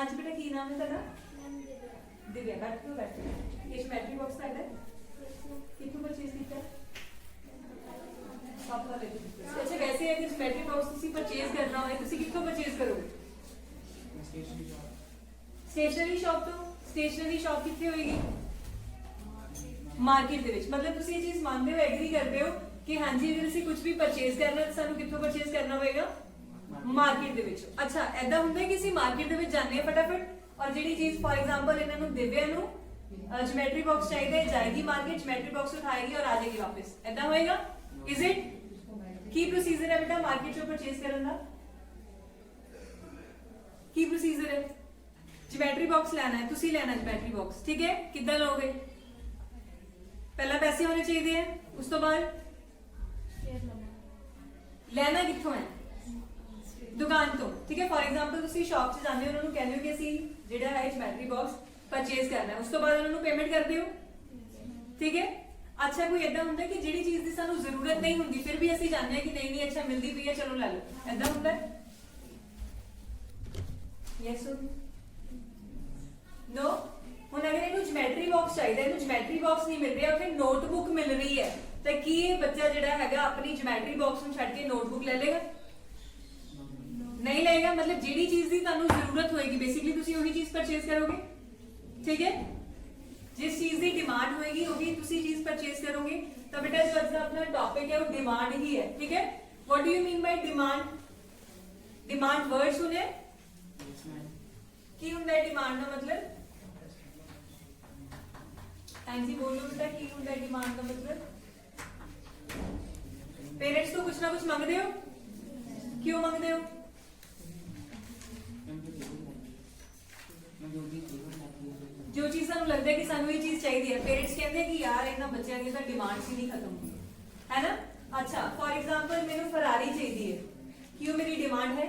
हाँ जी बेटा की नाम है तेरा? दिव्या। बैठ क्यों बैठे? ये ज्योमेट्री बॉक्स का है कितने परचेज किया? पापा ले। अच्छा वैसे है कि ज्योमेट्री बॉक्स ਤੁਸੀਂ परचेज करना होए ਤੁਸੀਂ ਕਿੱਥੋਂ परचेज ਕਰੋਗੇ? स्टेशनरी शॉप तो स्टेशनरी शॉप कितने होएगी? मार्केट ਦੇ ਵਿੱਚ। मतलब ਤੁਸੀਂ ਇਹ ਚੀਜ਼ ਮੰਨਦੇ ਹੋ ਐਗਰੀ ਕਰਦੇ ਹੋ ਕਿ ਹਾਂਜੀ ਅਗਰ ਅਸੀਂ ਕੁਝ ਵੀ ਪਰਚੇਸ ਕਰਨਾ ਤਾਂ ਸਾਨੂੰ ਕਿੱਥੋਂ ਪਰਚੇਸ ਕਰਨਾ ਹੋਵੇਗਾ? ਮਾਰਕੀਟ ਦੇ ਵਿੱਚ। ਅੱਛਾ ਐਦਾਂ ਹੁੰਦਾ ਹੈ ਕਿ ਅਸੀਂ ਮਾਰਕੀਟ ਦੇ ਵਿੱਚ ਜਾਂਦੇ ਹਾਂ ਫਟਾਫਟ ਔਰ ਜਿਹੜੀ ਚੀਜ਼ ਫॉर एग्जांपल ਇਹਨਾਂ ਨੂੰ ਦਿਵਿਆ ਨੂੰ ज्योमेट्री बॉक्स चाहिए जाएगी मार्केट ज्योमेट्री बॉक्स उठाएगी और आ जाएगी वापस ऐदा होएगा? Is it? की प्रोसीजर है बेटा मार्केट से परचेज करने का? की प्रोसीजर है? ज्योमेट्री बॉक्स लेना है तुसी लेना ज्योमेट्री बॉक्स ठीक है किद्दां लोगे? पहला पैसे होने चाहिए हैं उस तो बाद लेना कित्थों है? दुकान तो ठीक है। फॉर एग्जांपल तुसी शॉप से जांदे हो उन्होंने कहंदे हो कि ਅਸੀਂ ਜਿਹੜਾ ਹੈ ज्योमेट्री बॉक्स परचेज करना है उस तो बाद उन्होंने पेमेंट करते हो ठीक है। अच्छा कोई ऐसा होंगे कि जिहड़ी चीज की सानू जरूरत नहीं होंगी फिर भी ਅਸੀਂ जाने कि नहीं अच्छा मिलती पई है चलो ले लो ऐसा होंगे? Yes no? हुण अगर इहनू ज्योमेट्री बॉक्स चाहिए इहनू ज्योमेट्री बॉक्स नहीं मिल रहा उत्थे नोटबुक मिल रही है तो की ये बच्चा जिहड़ा हैगा अपनी ज्योमेट्री बॉक्स नूं छड्ड के नोटबुक ले लेगा? नहीं लेगा। मतलब जिहड़ी चीज की तुहानू जरूरत होएगी बेसिकली तुसीं ओही चीज परचेज करोगे ठीक है। जिस चीज की डिमांड होगी वही तुसी चीज परचेज करोगे तो बेटा जो आज अपना टॉपिक है वो डिमांड ही है ठीक है। What do you mean by demand? Demand word सुने की हुंदा है डिमांड का मतलब? हां जी बोलो बेटा की हुंदा है डिमांड का मतलब? पेरेंट्स तो कुछ ना कुछ मांगते हो क्यों मांगते हो? जो चीज सानू लगता है कि सानू ये चीज चाहिए है पेरेंट्स कहते हैं कि यार इन्हां बच्चों की तो डिमांड ही नहीं खत्म होती है ना। अच्छा फॉर एग्जांपल मेनू फरारी चाहिए है क्यों मेरी डिमांड है?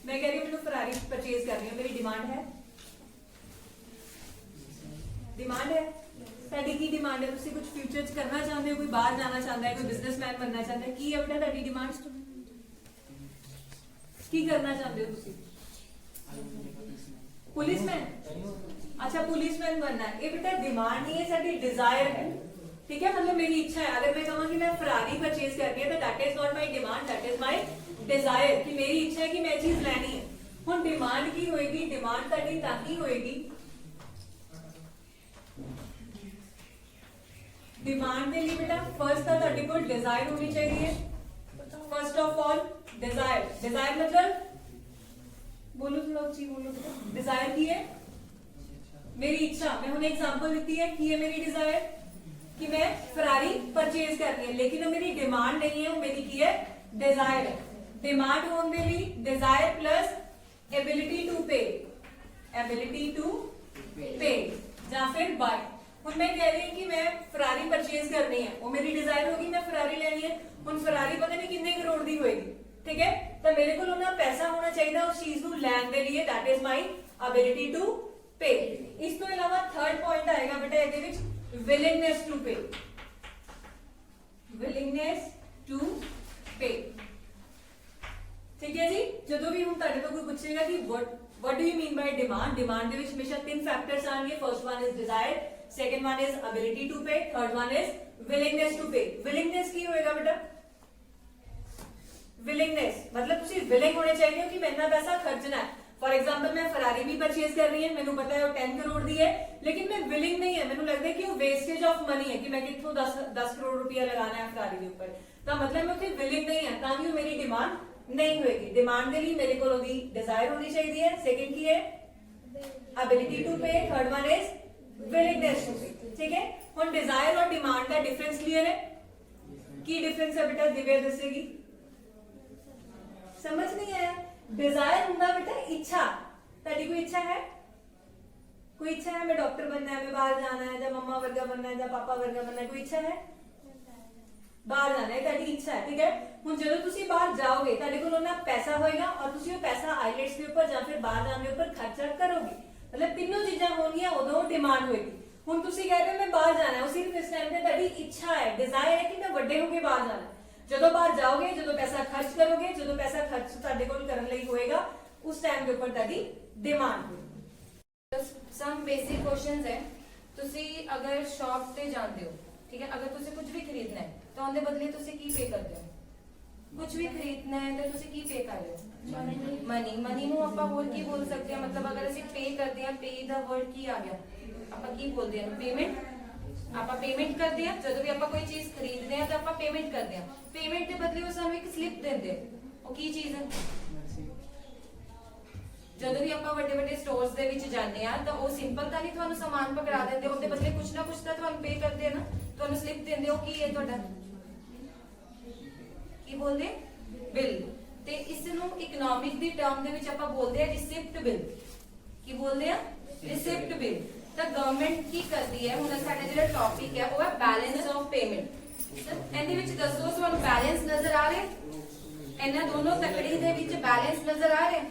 मैं कह रही हूं मेनू फरारी परचेज करनी है मेरी डिमांड है। डिमांड है साडी की डिमांड है तुसी कुछ फ्यूचर च करना चाहते हो कोई बाहर जाना चाहता है कोई बिजनेसमैन बनना चाहता है की है बेटा तुहाडी डिमांड की करना चाहते हो तुसी? पुलिसमैन। अच्छा पुलिसमैन बनना है ये बेटा डिमांड नहीं है साडी डिजायर है ठीक है। मतलब मेरी इच्छा है अगर मैं कहूंगी मैं फरारी परचेज करनी है तो that is not my demand that is my desire कि मेरी इच्छा है कि मैं चीज लेनी है। हुण डिमांड की होएगी? डिमांड ताडी ताकि होएगी डिमांड के लिए बेटा फर्स्ट तो तुहाडे कोल डिजायर होनी चाहिए। First of all desire desire मतलब बोलो थोड़ा अच्छी बोलो बेटा डिजायर की है मेरी इच्छा। मैं हुणे एग्जांपल दी है कि है मेरी डिजायर कि मैं फरारी परचेज करनी है लेकिन वो मेरी डिमांड नहीं है वो मेरी की है डिजायर है। डिमांड होने दे लिए डिजायर प्लस एबिलिटी टू पे या फिर बाय। हुण मैं कह रही हूं कि मैं फरारी परचेज करनी है वो मेरी डिजायर होगी मैं फरारी लेनी है। हुण फरारी पता नहीं कितने करोड़ की होएगी ठीक है तो मेरे को उन्हें पैसा होना चाहिए उस चीज को लैन के लिए that is my ability to pay. इस तो अलावा थर्ड पॉइंट आएगा बेटा ये willingness to pay. Willingness to pay ठीक है जी। जो भी हम तुहाडे तो कोई पूछेगा कि what do you mean by demand demand they which हमेशा तीन फैक्टर्स आएंगे। First one is desire second one is ability to pay third one is willingness to pay. Willingness की होएगा बेटा? विलिंगनेस मतलब तुसी विलिंग होने चाहिए कि मैं इतना पैसा खर्चना है। फॉर एग्जांपल मैं फरारी भी परचेज कर रही है मैंने पता है वो 10 करोड़ दी है लेकिन मैं विलिंग नहीं है मैंने लगता है कि वो वेस्टेज ऑफ मनी है कि मैं कितों 10 करोड़ रुपया लगाना है फरारी के ऊपर तो मतलब मैं उत्थे विलिंग नहीं है ताकि वो मेरी डिमांड नहीं होएगी। डिमांड के लिए मेरे को डिजायर होनी चाहिए है सेकंड की है ability to pay third one is willingness to pay ठीक है। हुण डिजायर और डिमांड का डिफरेंस क्लियर है? की डिफरेंस है बेटा दिव्या दसेगी? समझ नहीं आया? डिजायर होंगे बेटा इच्छा ताड़ी कोई इच्छा है कोई इच्छा है मैं डॉक्टर बनना है मैं बाहर जाना है या मम्मा वर्गा बनना है या पापा वर्गा बनना है कोई इच्छा है बाहर जाना है ताड़ी इच्छा है ठीक है। हुण जदों तुसीं बाहर जाओगे ताड़े कोल उन्ना पैसा होएगा और तुसीं वो पैसा आईलेट्स के ऊपर या फिर बाहर जाने के ऊपर खर्चा करोगे मतलब तीनों चीज़ां होणगियां उदों डिमांड होएगी। हुण तुसीं कह रहे हो मैं बाहर जाना है वो सिर्फ इस टाइम पे ताड़ी इच्छा है डिजायर है कि मैं वड्डे होके बाहर जाना है। जो बाहर जाओगे जो पैसा खर्च करोगे जो पैसा खर्च तुहाडे कोल करन लई होएगा उस टाइम के ऊपर ताड़ी डिमांड होएगी ਸਮ ਬੇਸਿਕ ਕੁਐਸਚਨਸ ਹੈ। ਤੁਸੀਂ ਅਗਰ ਸ਼ਾਪ ਤੇ ਜਾਂਦੇ ਹੋ, ਠੀਕ ਹੈ, ਅਗਰ ਤੁਸੀਂ ਕੁਝ ਵੀ ਖਰੀਦਣਾ ਹੈ ਤਾਂ ਉਹਦੇ ਬਦਲੇ ਤੁਸੀਂ ਕੀ ਪੇ ਕਰਦੇ ਹੋ? ਕੁਝ ਵੀ ਖਰੀਦਣਾ ਹੈ ਤਾਂ ਤੁਸੀਂ ਕੀ ਪੇ ਕਰ ਰਹੇ ਹੋ? ਮਨੀ ਨੂੰ ਆਪਾਂ ਹੋਰ ਕੀ ਬੋਲ ਸਕਦੇ ਹਾਂ? ਮਤਲਬ ਅਗਰ ਅਸੀਂ ਪੇ ਕਰਦੇ ਹਾਂ, ਪੇ ਦਾ ਵਰਡ ਕੀ ਆ ਗਿਆ? ਆਪਾਂ ਕੀ ਬੋਲਦੇ ਹਾਂ? ਪੇਮੈਂਟ। ਆਪਾਂ ਪੇਮੈਂਟ ਕਰਦੇ ਹਾਂ। ਜਦੋਂ ਵੀ ਆਪਾਂ ਕੋਈ ਚੀਜ਼ ਖਰੀਦਦੇ ਹਾਂ ਤਾਂ ਆਪਾਂ ਪੇਮੈਂਟ ਕਰਦੇ ਹਾਂ। ਪੇਮੈਂਟ ਦੇ ਬਦਲੇ ਉਹ ਸਾਨੂੰ ਇੱਕ ਸਲਿੱਪ ਦਿੰਦੇ, ਉਹ ਕੀ ਚੀਜ਼ ਹੈ? ਜਦੋਂ ਵੀ ਆਪਾਂ ਵੱਡੇ ਵੱਡੇ ਸਟੋਰਸ ਦੇ ਵਿੱਚ ਜਾਂਦੇ ਆ ਤਾਂ ਉਹ ਸਿੰਪਲ ਤਾਂ ਨਹੀਂ ਤੁਹਾਨੂੰ ਸਮਾਨ ਪਕੜਾ ਦਿੰਦੇ, ਉਹਦੇ ਬਦਲੇ ਕੁਝ ਨਾ ਕੁਝ ਤਾਂ ਤੁਹਾਨੂੰ ਪੇ ਕਰਦੇ ਆ ਨਾ, ਤੁਹਾਨੂੰ ਸਲਿੱਪ ਦਿੰਦੇ। ਉਹ ਕੀ ਹੈ ਤੁਹਾਡਾ? ਕੀ ਬੋਲਦੇ? ਬਿੱਲ। ਤੇ ਇਸ ਨੂੰ ਇਕਨੋਮਿਕ ਦੀ ਟਰਮ ਦੇ ਵਿੱਚ ਆਪਾਂ ਬੋਲਦੇ ਆ ਰਿਸਿਪਟ ਬਿੱਲ। ਕੀ ਬੋਲਦੇ ਆ? Receipt bill. ਤਾਂ ਗਵਰਨਮੈਂਟ ਕੀ ਕਰਦੀ ਹੈ? ਹੁਣ ਸਾਡਾ ਜਿਹੜਾ ਟੌਪਿਕ ਹੈ ਉਹ ਹੈ ਬੈਲੈਂਸ ਆਫ ਪੇਮੈਂਟ। ਇਹਦੇ ਵਿੱਚ ਦੱਸੋ ਤੁਹਾਨੂੰ ਬੈਲੈਂਸ ਨਜ਼ਰ ਆ ਰਿਹਾ? ਇਹਨਾਂ ਦੋਨੋਂ ਤਕੜੀ ਦੇ ਵਿੱਚ ਬੈਲੈਂਸ ਨਜ਼ਰ ਆ ਰਿਹਾ?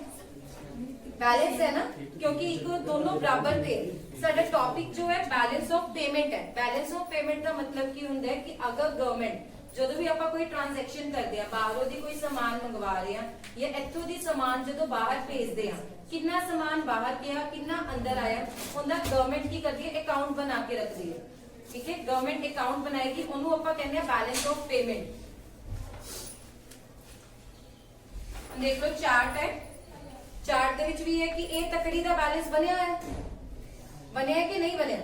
बैलेंस है ना, क्योंकि इको दोनों बराबर थे। साडा टॉपिक जो है बैलेंस ऑफ पेमेंट है। बैलेंस ऑफ पेमेंट का मतलब की हुंदा है कि अगर गवर्नमेंट ਜਦੋਂ ਵੀ ਆਪਾਂ ਕੋਈ ਟ੍ਰਾਂਜੈਕਸ਼ਨ ਕਰਦੇ ਆ, ਬਾਹਰੋਂ ਦੀ ਕੋਈ ਸਮਾਨ ਮੰਗਵਾ ਰਹੇ ਆ ਜਾਂ ਇੱਥੋਂ ਦੀ ਸਮਾਨ ਜਦੋਂ ਬਾਹਰ ਭੇਜਦੇ ਆ, ਕਿੰਨਾ ਸਮਾਨ ਬਾਹਰ ਗਿਆ, ਕਿੰਨਾ ਅੰਦਰ ਆਇਆ, ਉਹਦਾ ਗਵਰਨਮੈਂਟ ਕੀ ਕਰਦੀ ਹੈ? ਅਕਾਊਂਟ ਬਣਾ ਕੇ ਰੱਖਦੀ ਹੈ। ਠੀਕ ਹੈ, ਗਵਰਨਮੈਂਟ ਅਕਾਊਂਟ ਬਣਾਏਗੀ, ਉਹਨੂੰ ਆਪਾਂ ਕਹਿੰਦੇ ਆ ਬੈਲੈਂਸ ਆਫ ਪੇਮੈਂਟ। ਦੇਖ ਲਓ ਚਾर्ट है, ਚਾर्ट ਦੇ ਵਿੱਚ ਵੀ ਹੈ ਕਿ ਇਹ ਤਕੜੀ ਦਾ ਬੈਲੈਂਸ ਬਣਿਆ ਹੈ ਕਿ ਨਹੀਂ ਬਣਿਆ?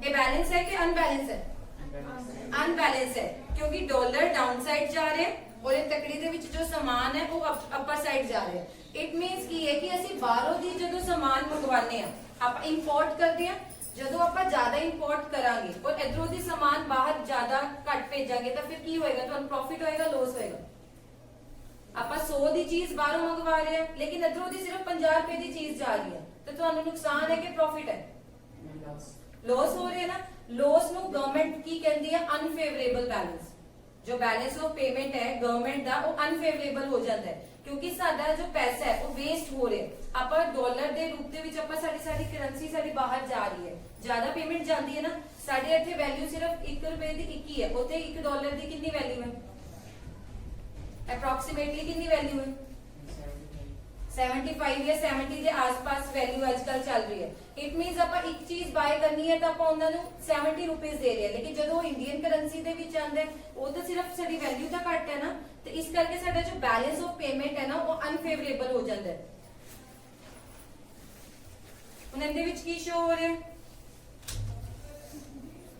ਇਹ ਬੈਲੈਂਸ ਹੈ ਕਿ ਅਨਬੈਲੈਂਸ ਹੈ? ਅਨਬੈਲੈਂਸ ਹੈ, ਕਿਉਂਕਿ ਡਾਲਰ ਡਾਊਨ ਸਾਈਡ ਜਾ ਰਿਹਾ ਔਰ ਇਹ ਤਕੜੀ ਦੇ ਵਿੱਚ ਜੋ ਸਮਾਨ ਹੈ ਉਹ ਅਪਰ ਸਾਈਡ ਜਾ ਰਿਹਾ। ਇਟ ਮੀਨਸ ਕੀ ਹੈ ਕਿ ਅਸੀਂ ਬਾਹਰੋਂ ਦੀ ਜਦੋਂ ਸਮਾਨ ਮੰਗਵਾਉਂਦੇ ਆ, ਆਪਾਂ ਇੰਪੋਰਟ ਕਰਦੇ ਆ, ਜਦੋਂ ਆਪਾਂ ਜ਼ਿਆਦਾ ਇੰਪੋਰਟ ਕਰਾਂਗੇ ਔਰ ਇਧਰੋਂ ਦੀ ਸਮਾਨ ਬਾਹਰ ਜ਼ਿਆਦਾ ਘੱਟ ਭੇਜਾਂਗੇ ਤਾਂ ਫਿਰ ਕੀ ਹੋਏਗਾ? ਤੁਹਾਨੂੰ ਪ੍ਰੋਫਿਟ ਹੋਏਗਾ, ਲਾਸ ਹੋਏਗਾ? ਆਪਾਂ 100 ਦੀ ਚੀਜ਼ ਬਾਹਰੋਂ ਮੰਗਵਾ ਰਹੇ ਆ ਲੇਕਿਨ ਇਧਰੋਂ ਦੀ ਸਿਰਫ 50 ਰੁਪਏ ਦੀ ਚੀਜ਼ ਜਾ ਰਹੀ ਹੈ, ਤਾਂ ਤੁਹਾਨੂੰ ਨੁਕਸਾਨ ਹੈ ਕਿ ਪ੍ਰੋਫਿਟ ਹੈ? ਲਾਸ ਹੋ ਰਿਹਾ ਨਾ। ਲਾਸ ਨੂੰ ਗਵਰਨਮੈਂਟ ਕੀ ਕਹਿੰਦੀ ਹੈ? ਅਨਫੇਵਰੇਬਲ ਬੈਲੈਂਸ। ਜੋ ਬੈਲੈਂਸ ਆਫ ਪੇਮੈਂਟ ਹੈ ਗਵਰਨਮੈਂਟ ਦਾ, ਉਹ ਅਨਫੇਵਰੇਬਲ ਹੋ ਜਾਂਦਾ ਹੈ ਕਿਉਂਕਿ ਸਾਡਾ ਜੋ ਪੈਸਾ ਹੈ ਉਹ ਵੇਸਟ ਹੋ ਰਿਹਾ। ਆਪਾਂ ਡਾਲਰ ਦੇ ਰੂਪ ਦੇ ਵਿੱਚ ਆਪਾਂ ਸਾਡੀ ਕਰੰਸੀ ਸਾਡੀ ਬਾਹਰ ਜਾ ਰਹੀ ਹੈ, ਜ਼ਿਆਦਾ ਪੇਮੈਂਟ ਜਾਂਦੀ ਹੈ ਨਾ। ਸਾਡੇ ਇੱਥੇ ਵੈਲਿਊ ਸਿਰਫ 1 ਰੁਪਏ ਦੀ 1 ਹੀ ਹੈ, ਉੱਥੇ 1 ਡਾਲਰ ਦੀ ਕਿੰਨੀ ਵੈਲਿਊ ਹੈ? ਅਪਰੋਕਸੀਮੇਟਲੀ ਕਿੰਨੀ ਵੈਲਿਊ ਹੈ? 75 ਜਾਂ 70 ਦੇ ਆਸ-ਪਾਸ ਵੈਲਿਊ ਅੱਜਕੱਲ ਚੱਲ ਰਹੀ ਹੈ। ਇਟ ਮੀਨਸ ਆਪਾਂ ਇੱਕ ਚੀਜ਼ ਬਾਏ ਕਰਨੀ ਹੈ ਤਾਂ ਆਪਾਂ ਉਹਨਾਂ ਨੂੰ 70 ਰੁਪਏ ਦੇ ਰਹੇ ਹਾਂ, ਲੇਕਿਨ ਜਦੋਂ ਉਹ ਇੰਡੀਅਨ ਕਰੰਸੀ ਦੇ ਵਿੱਚ ਆਉਂਦਾ ਹੈ ਉਹ ਤਾਂ ਸਿਰਫ ਸਾਡੀ ਵੈਲਿਊ ਤਾਂ ਘੱਟ ਹੈ ਨਾ। ਤੇ ਇਸ ਕਰਕੇ ਸਾਡਾ ਜੋ ਬੈਲੈਂਸ ਆਫ ਪੇਮੈਂਟ ਹੈ ਨਾ ਉਹ ਅਨਫੇਵਰੇਬਲ ਹੋ ਜਾਂਦਾ ਹੈ। ਹੁਣ ਇਹਦੇ ਵਿੱਚ ਕੀ ਸ਼ੋ ਹੋ ਰਿਹਾ ਹੈ?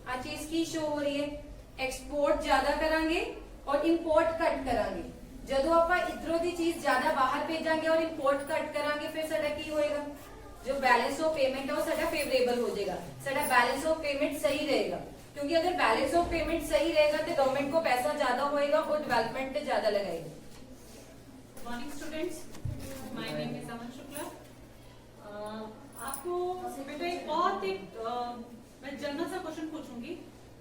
ਆ ਚੀਜ਼ ਕੀ ਸ਼ੋ ਹੋ ਰਹੀ ਹੈ? ਐਕਸਪੋਰਟ ਜ਼ਿਆਦਾ ਕਰਾਂਗੇ और इंपोर्ट कट करांगे। ਜਦੋਂ ਆਪਾਂ ਇਧਰੋਂ ਦੀ ਚੀਜ਼ ਜ਼ਿਆਦਾ ਬਾਹਰ ਭੇਜਾਂਗੇ ਔਰ ਇੰਪੋਰਟ ਕੱਟ ਕਰਾਂਗੇ ਫਿਰ ਸਾਡਾ ਕੀ ਹੋਏਗਾ? ਜੋ बैलेंस ऑफ पेमेंट है वो साडा फेवरेबल हो जाएगा, साडा बैलेंस ऑफ पेमेंट सही रहेगा। क्योंकि अगर बैलेंस ऑफ पेमेंट सही रहेगा तो गवर्नमेंट को पैसा ज्यादा होएगा और डेवलपमेंट पे ज्यादा लगाएगी। Morning students, my name is Aman Shukla. आपको बेटा एक बहुत मैं जनरल सा क्वेश्चन पूछूंगी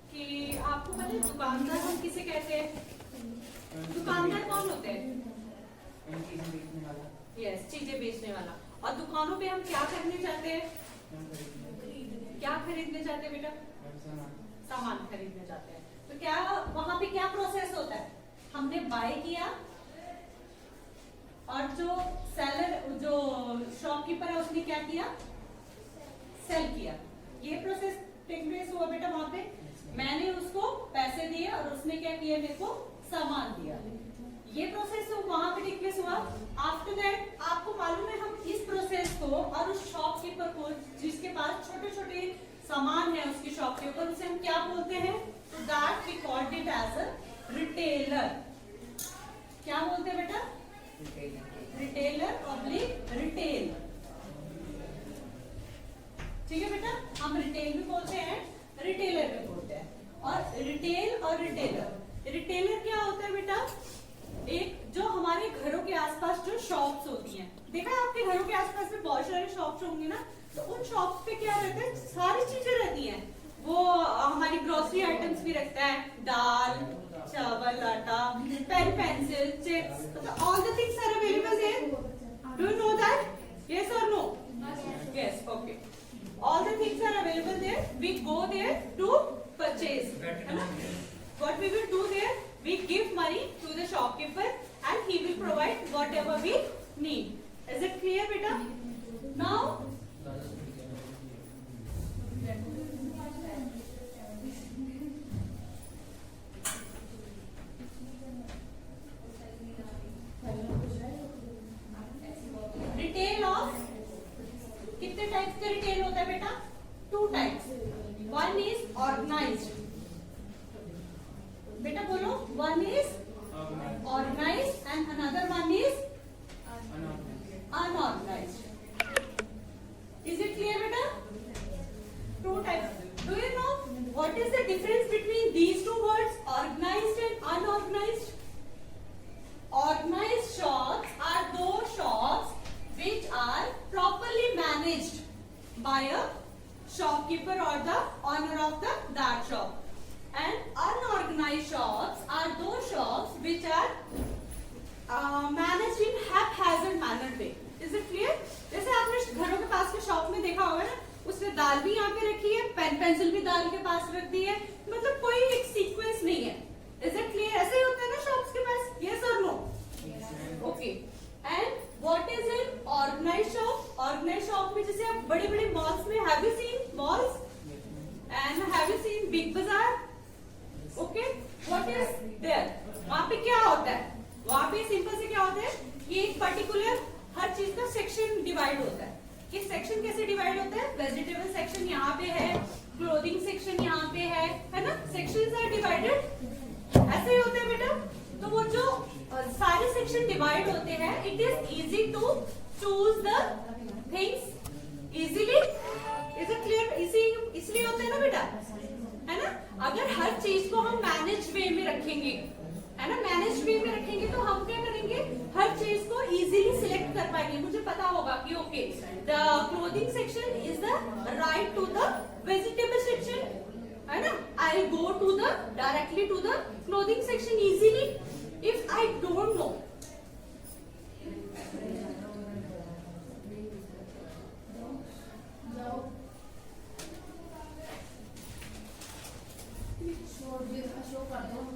कि आपको पता है दुकानदार हम किसे कहते हैं? दुकानदार कौन होते हैं? यस, चीजें बेचने वाला। और दुकानों पे हम क्या करने जाते हैं? क्या खरीदने जाते हैं बेटा? सामान खरीदने जाते हैं। तो क्या वहां पे क्या प्रोसेस होता है? हमने बाय किया और जो सेलर जो शॉपकीपर है उसने क्या किया? सेल किया। ये प्रोसेस टेक प्लेस हुआ बेटा वहां पे। मैंने उसको पैसे दिए और उसने क्या किया? मेरे को सामान दिया। ये प्रोसेस तो वहां पे टेक प्लेस हुआ। आफ्टर दैट आपको मालूम है हम इस प्रोसेस को और उस शॉपकीपर को जिसके पास छोटे छोटे सामान है उसकी शॉप के ऊपर, उसे हम क्या बोलते हैं? तो that we called it as a retailer. क्या बोलते हैं बेटा? Retailer oblique retail. ठीक है बेटा, हम रिटेल भी बोलते हैं, रिटेलर भी बोलते हैं। और रिटेल और रिटेलर क्या होता है बेटा? एक जो हमारे घरों के आसपास जो शॉप्स होती हैं, देखा है आपके घरों के आसपास में बहुत सारे शॉप्स होंगे ना, तो उन शॉप्स पे क्या रहता है? सारी चीजें रहती हैं। वो हमारी ग्रोसरी आइटम्स भी रखता है, दाल, चावल, आटा, पेन, पेंसिल, चिप्स, मतलब all the things are available there. Do you know that? Yes और no? Yes, okay. All the things are available there. We go there to purchase. What we will do there? We give money to the shopkeeper and he will provide whatever we need. Is it clear, beta? Now, कितने types का retail होता है बेटा? 2 types. One is organized. बेटा बोलो, one is organized and another one is unorganized. Is it clear beta? 2 types. Do you know what is the difference between these 2 words, organized and unorganized? Organized shops are those shops which are properly managed by a shopkeeper or the owner of that shop. And unorganized shops are those shops which are managed in haphazard manner way. Is it clear? जैसे आपने घरों के पास के shop में देखा होगा ना, उसने दाल भी यहाँ पे रखी है, पेन पेंसिल भी दाल के पास रख दी है, मतलब कोई एक सीक्वेंस नहीं है. Is it clear? ऐसे ही होता है ना शॉप्स के पास? Yes or no? Okay. And what is an organized shop? Organized shop में जैसे आप बड़े-बड़े malls में have you seen malls? And have you seen big bazaar? Okay. What is there? वहाँ पे क्या होता है? वहाँ पे सिंपल से क्या होता है कि एक पर्टिकुलर हर चीज का सेक्शन डिवाइड होता है. कि सेक्शन कैसे डिवाइड होता है? वेजिटेबल सेक्शन यहाँ पे है, क्लोथिंग सेक्शन यहाँ पे है ना? Sections are divided. ऐसे ही होता है बेटा. तो वो जो सारे सेक्शन डिवाइड होते हैं, it is easy to choose the things easily. Is it clear? इसलिए होता है ना बेटा, है ना? अगर हर चीज को हम मैनेज वे में रखेंगे, है ना, मैनेज वे में रखेंगे तो हम क्या करेंगे, हर चीज को इजीली सिलेक्ट कर पाएंगे. मुझे पता होगा कि okay the clothing section is the right to the vegetable section, है ना. I go to the directly to the clothing section easily. If I don't know,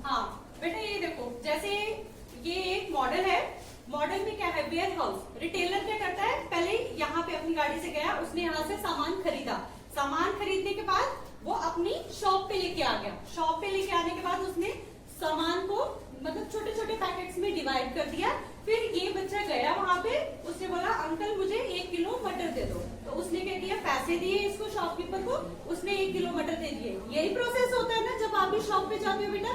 हाँ बेटा ये देखो, जैसे ये एक मॉडल है. मॉडल में क्या है? Ware house. रिटेलर क्या करता है, पहले यहाँ पे अपनी गाड़ी से गया, उसने यहाँ से सामान खरीदा. सामान खरीदने के बाद वो अपनी शॉप पे लेके आ गया. शॉप पे लेके आने के बाद उसने सामान को मतलब छोटे छोटे पैकेट्स में डिवाइड कर दिया. फिर ये बच्चा गया वहां पे, उसने बोला अंकल मुझे 1 किलो मटर दे दो. तो उसने क्या किया, पैसे दिए इसको शॉपकीपर को, उसने 1 किलो मटर दे दिए. यही प्रोसेस होता है ना जब आप भी शॉप पे जाते हो बेटा.